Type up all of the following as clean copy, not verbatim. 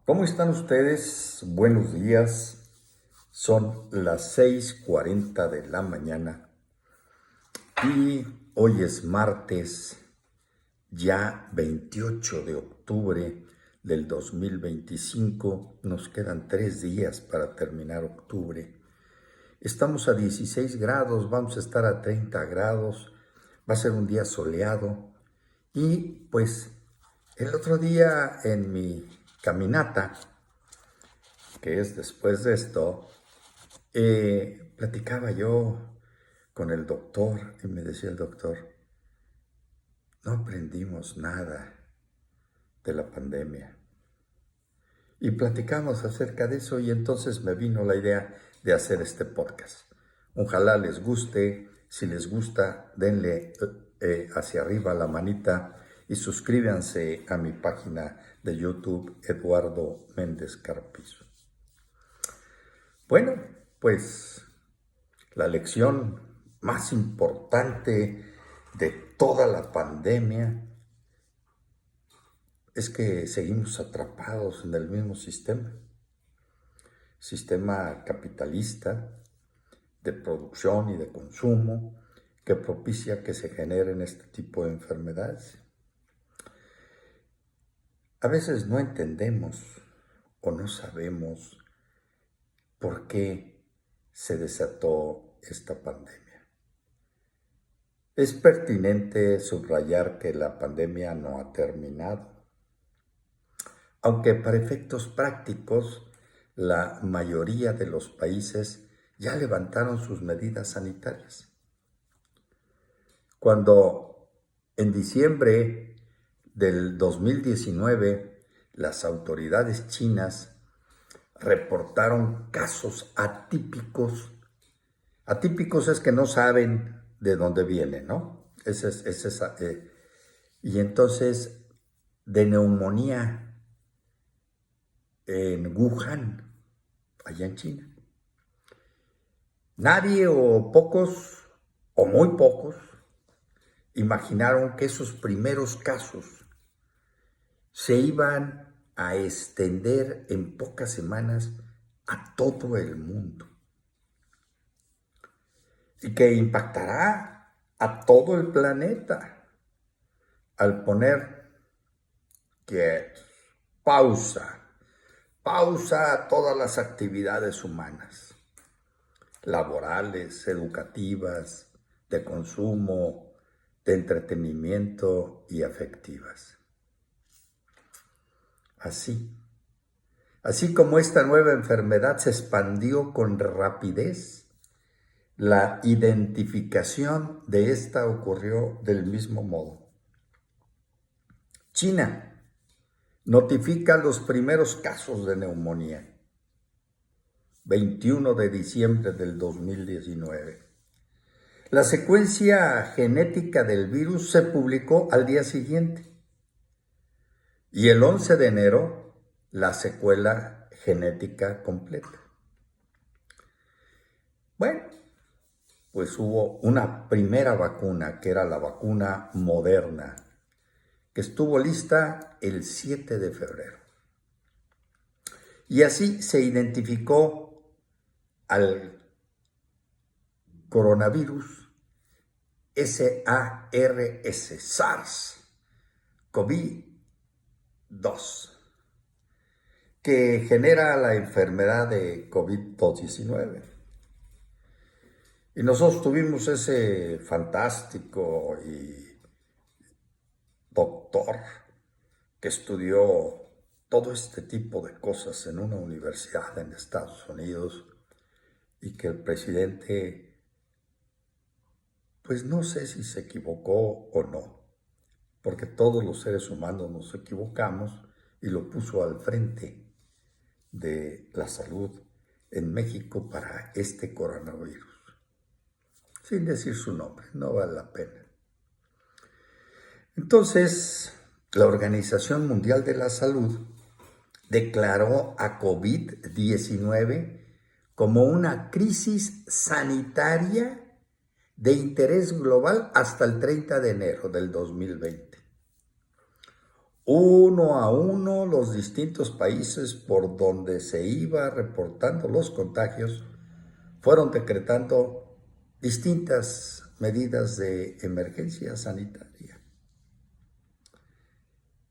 ¿Cómo están ustedes? Buenos días. Son las 6:40 de la mañana y hoy es martes, ya 28 de octubre del 2025. Nos quedan 3 días para terminar octubre. Estamos a 16 grados, vamos a estar a 30 grados. Va a ser un día soleado y pues el otro día en mi caminata, que es después de esto, platicaba yo con el doctor y me decía el doctor, no aprendimos nada de la pandemia. Y platicamos acerca de eso y entonces me vino la idea de hacer este podcast. Ojalá les guste, si les gusta, denle hacia arriba la manita y suscríbanse a mi página de YouTube, Eduardo Méndez Carpizo. Bueno, pues la lección más importante de toda la pandemia es que seguimos atrapados en el mismo sistema capitalista de producción y de consumo que propicia que se generen este tipo de enfermedades. A veces no entendemos o no sabemos por qué se desató esta pandemia. Es pertinente subrayar que la pandemia no ha terminado, aunque para efectos prácticos la mayoría de los países ya levantaron sus medidas sanitarias. Cuando en diciembre del 2019 las autoridades chinas reportaron casos atípicos. Atípicos es que no saben de dónde viene, ¿no? Y entonces, de neumonía en Wuhan, allá en China. Nadie o pocos, o muy pocos, imaginaron que esos primeros casos se iban a extender en pocas semanas a todo el mundo y que impactará a todo el planeta al poner quietos, pausa a todas las actividades humanas, laborales, educativas, de consumo, de entretenimiento y afectivas. Así como esta nueva enfermedad se expandió con rapidez, la identificación de esta ocurrió del mismo modo. China notifica los primeros casos de neumonía, 21 de diciembre del 2019. La secuencia genética del virus se publicó al día siguiente y el 11 de enero la secuela genética completa. Bueno, pues hubo una primera vacuna, que era la vacuna Moderna, que estuvo lista el 7 de febrero. Y así se identificó al coronavirus SARS-CoV-2, que genera la enfermedad de COVID-19. Y nosotros tuvimos ese fantástico y doctor que estudió todo este tipo de cosas en una universidad en Estados Unidos y que el presidente, pues no sé si se equivocó o no, porque todos los seres humanos nos equivocamos y lo puso al frente de la salud en México para este coronavirus. Sin decir su nombre, no vale la pena. Entonces, la Organización Mundial de la Salud declaró a COVID-19 como una crisis sanitaria de interés global hasta el 30 de enero del 2020. uno a uno los distintos países por donde se iba reportando los contagios fueron decretando distintas medidas de emergencia sanitaria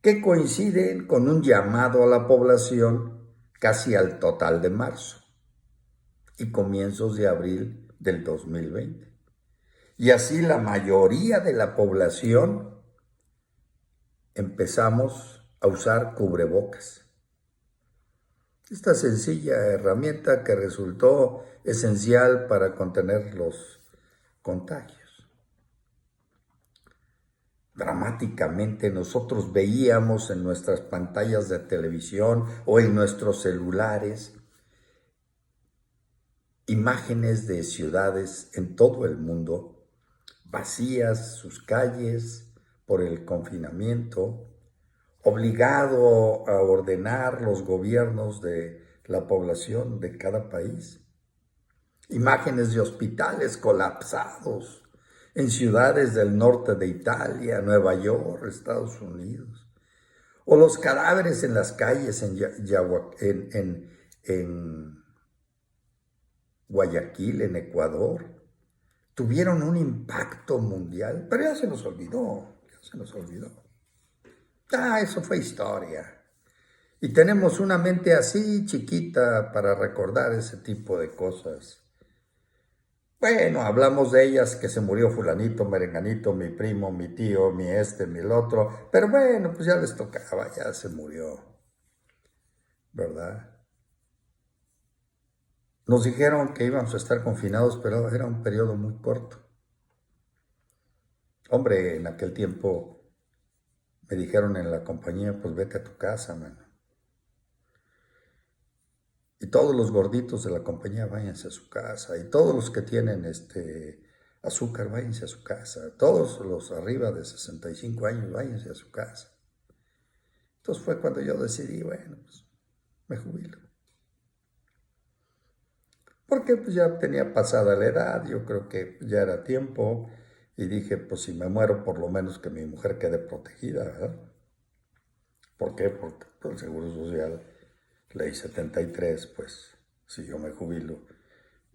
que coinciden con un llamado a la población casi al total de marzo y comienzos de abril del 2020. Y así la mayoría de la población empezamos a usar cubrebocas. Esta sencilla herramienta que resultó esencial para contener los contagios. Dramáticamente nosotros veíamos en nuestras pantallas de televisión o en nuestros celulares imágenes de ciudades en todo el mundo, vacías sus calles por el confinamiento, obligado a ordenar los gobiernos de la población de cada país. Imágenes de hospitales colapsados en ciudades del norte de Italia, Nueva York, Estados Unidos. O los cadáveres en las calles en Guayaquil, en Ecuador, tuvieron un impacto mundial, pero ya se nos olvidó, eso fue historia. Y tenemos una mente así chiquita para recordar ese tipo de cosas. Bueno, hablamos de ellas, que se murió fulanito, merenganito, mi primo, mi tío, mi mi el otro, pero bueno, pues ya les tocaba, ya se murió, ¿verdad? Nos dijeron que íbamos a estar confinados, pero era un periodo muy corto. Hombre, en aquel tiempo me dijeron en la compañía, pues vete a tu casa, mano. Y todos los gorditos de la compañía, váyanse a su casa. Y todos los que tienen azúcar, váyanse a su casa. Todos los arriba de 65 años, váyanse a su casa. Entonces fue cuando yo decidí, bueno, pues me jubilo. Porque pues ya tenía pasada la edad, yo creo que ya era tiempo. Y dije, pues si me muero, por lo menos que mi mujer quede protegida, ¿verdad? ¿Por qué? Porque por el Seguro Social, ley 73, pues si yo me jubilo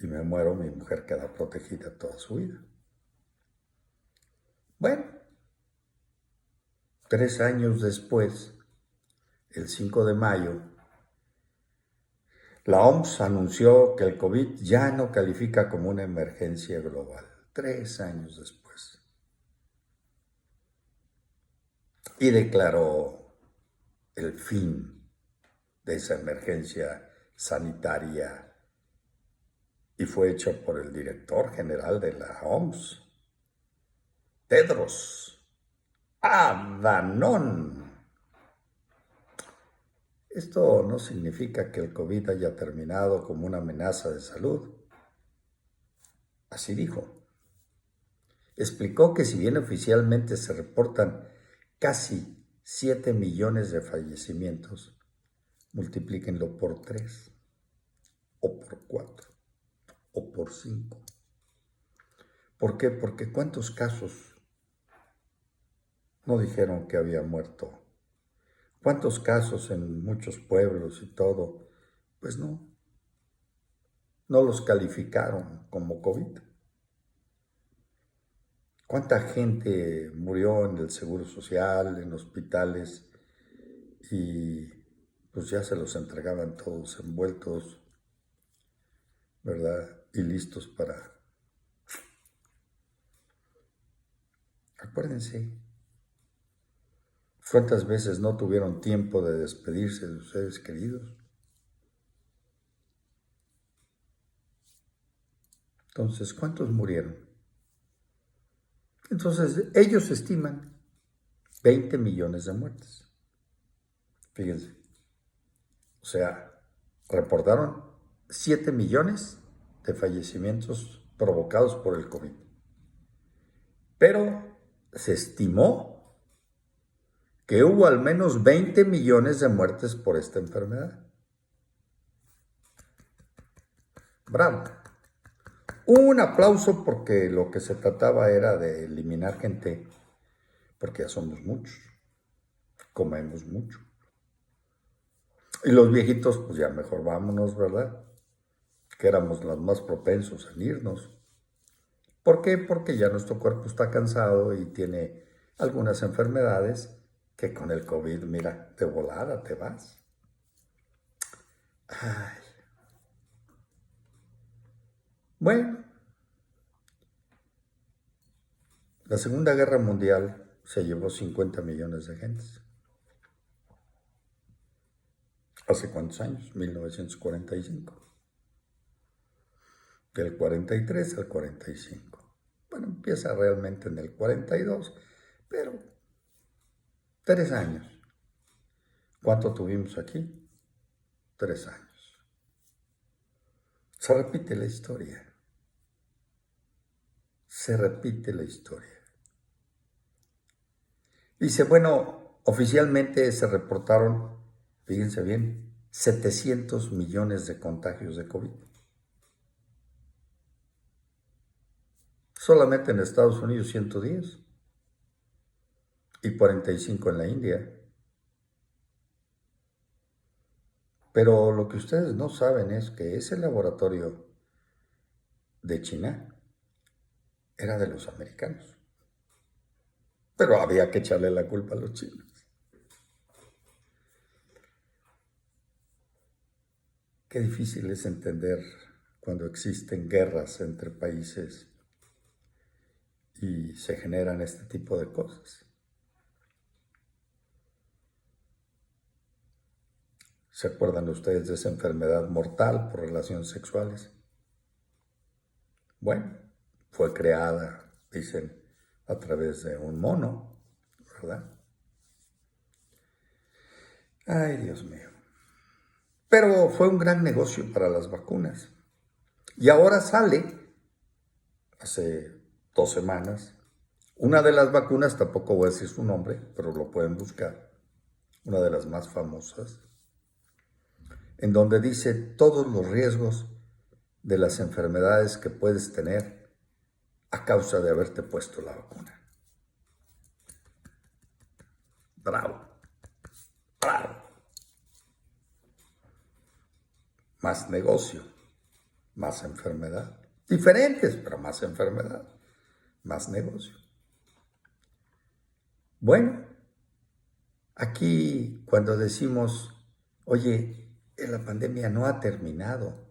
y me muero, mi mujer queda protegida toda su vida. Bueno, 3 años después, el 5 de mayo, la OMS anunció que el COVID ya no califica como una emergencia global. 3 años después. Y declaró el fin de esa emergencia sanitaria y fue hecho por el director general de la OMS, Tedros Adhanom. Esto no significa que el COVID haya terminado como una amenaza de salud. Así dijo. Explicó que si bien oficialmente se reportan casi 7 millones de fallecimientos, multiplíquenlo por 3, o por 4, o por 5. ¿Por qué? Porque ¿cuántos casos no dijeron que había muerto? ¿Cuántos casos en muchos pueblos y todo? Pues no los calificaron como COVID. ¿Cuánta gente murió en el Seguro Social, en hospitales, y pues ya se los entregaban todos envueltos, ¿verdad? Y listos para... Acuérdense, ¿cuántas veces no tuvieron tiempo de despedirse de sus seres queridos? Entonces, ¿cuántos murieron? Entonces, ellos estiman 20 millones de muertes. Fíjense. O sea, reportaron 7 millones de fallecimientos provocados por el COVID. Pero se estimó que hubo al menos 20 millones de muertes por esta enfermedad. Bravo. Un aplauso porque lo que se trataba era de eliminar gente, porque ya somos muchos. comemos mucho. Y los viejitos, pues ya mejor vámonos, ¿verdad? Que éramos los más propensos en irnos. ¿Por qué? Porque ya nuestro cuerpo está cansado y tiene algunas enfermedades que con el COVID, mira, de volada te vas. Ay. Bueno, la Segunda Guerra Mundial se llevó 50 millones de gentes. ¿Hace cuántos años? 1945. Del 43 al 45. Bueno, empieza realmente en el 42, pero 3 años. ¿Cuánto tuvimos aquí? 3 años. Se repite la historia. Se repite la historia. Dice, bueno, oficialmente se reportaron, fíjense bien, 700 millones de contagios de COVID. Solamente en Estados Unidos 110 y 45 en la India. Pero lo que ustedes no saben es que ese laboratorio de China era de los americanos. Pero había que echarle la culpa a los chinos. Qué difícil es entender cuando existen guerras entre países y se generan este tipo de cosas. ¿Se acuerdan ustedes de esa enfermedad mortal por relaciones sexuales? Bueno, fue creada, dicen, a través de un mono, ¿verdad? Ay, Dios mío. Pero fue un gran negocio para las vacunas. Y ahora sale, hace 2 semanas, una de las vacunas, tampoco voy a decir su nombre, pero lo pueden buscar, una de las más famosas, en donde dice todos los riesgos de las enfermedades que puedes tener a causa de haberte puesto la vacuna. Bravo, bravo. Más negocio, más enfermedad. Diferentes, pero más enfermedad, más negocio. Bueno, aquí cuando decimos, oye, la pandemia no ha terminado,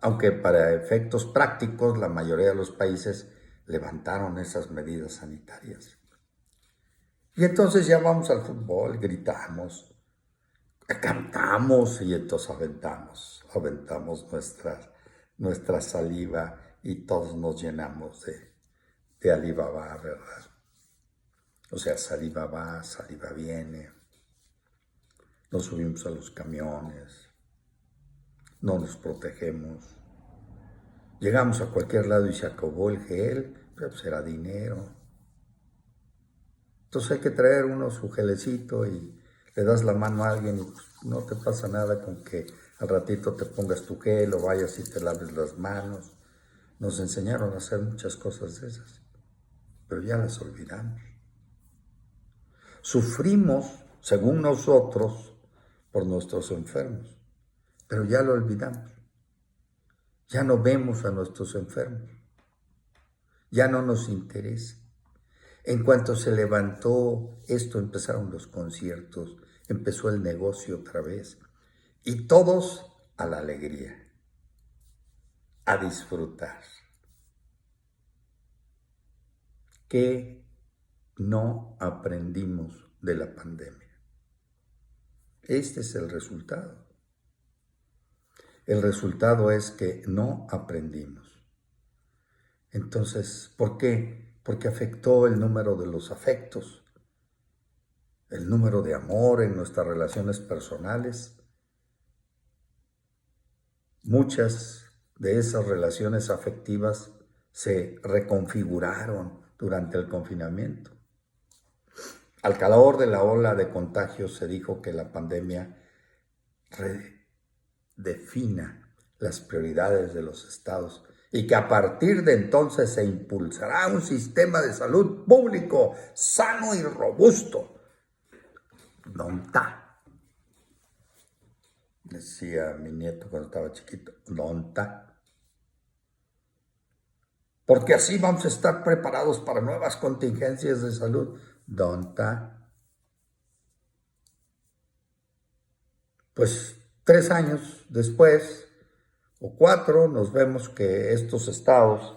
aunque para efectos prácticos la mayoría de los países levantaron esas medidas sanitarias. Y entonces ya vamos al fútbol, gritamos, cantamos y entonces aventamos nuestra saliva y todos nos llenamos de Alibaba, ¿verdad? O sea, saliva va, saliva viene. Nos subimos a los camiones, no nos protegemos. Llegamos a cualquier lado y se acabó el gel, pero pues era dinero. Entonces hay que traer uno su gelecito y le das la mano a alguien y pues no te pasa nada con que al ratito te pongas tu gel o vayas y te laves las manos. Nos enseñaron a hacer muchas cosas de esas, pero ya las olvidamos. Sufrimos, según nosotros, por nuestros enfermos, pero ya lo olvidamos. Ya no vemos a nuestros enfermos. Ya no nos interesa. En cuanto se levantó esto, empezaron los conciertos, empezó el negocio otra vez. Y todos a la alegría, a disfrutar. ¿Qué no aprendimos de la pandemia? Este es el resultado. El resultado es que no aprendimos. Entonces, ¿por qué? Porque afectó el número de los afectos, el número de amor en nuestras relaciones personales. Muchas de esas relaciones afectivas se reconfiguraron durante el confinamiento. Al calor de la ola de contagios se dijo que la pandemia redefina las prioridades de los estados y que a partir de entonces se impulsará un sistema de salud público sano y robusto. ¿Dónde está? Decía mi nieto cuando estaba chiquito, ¿dónde está? Porque así vamos a estar preparados para nuevas contingencias de salud. ¿Dónde está? Pues 3 años después, o 4, nos vemos que estos estados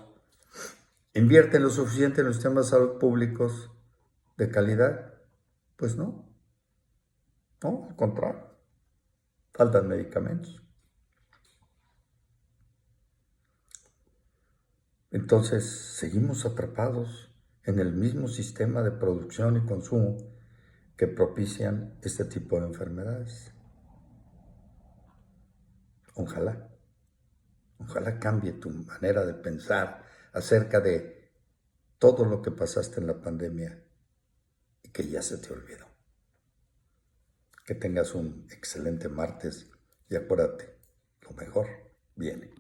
invierten lo suficiente en los sistemas de salud públicos de calidad. Pues no, no, al contrario, faltan medicamentos. Entonces, seguimos atrapados en el mismo sistema de producción y consumo que propician este tipo de enfermedades. Ojalá, ojalá cambie tu manera de pensar acerca de todo lo que pasaste en la pandemia y que ya se te olvidó. Que tengas un excelente martes y acuérdate, lo mejor viene.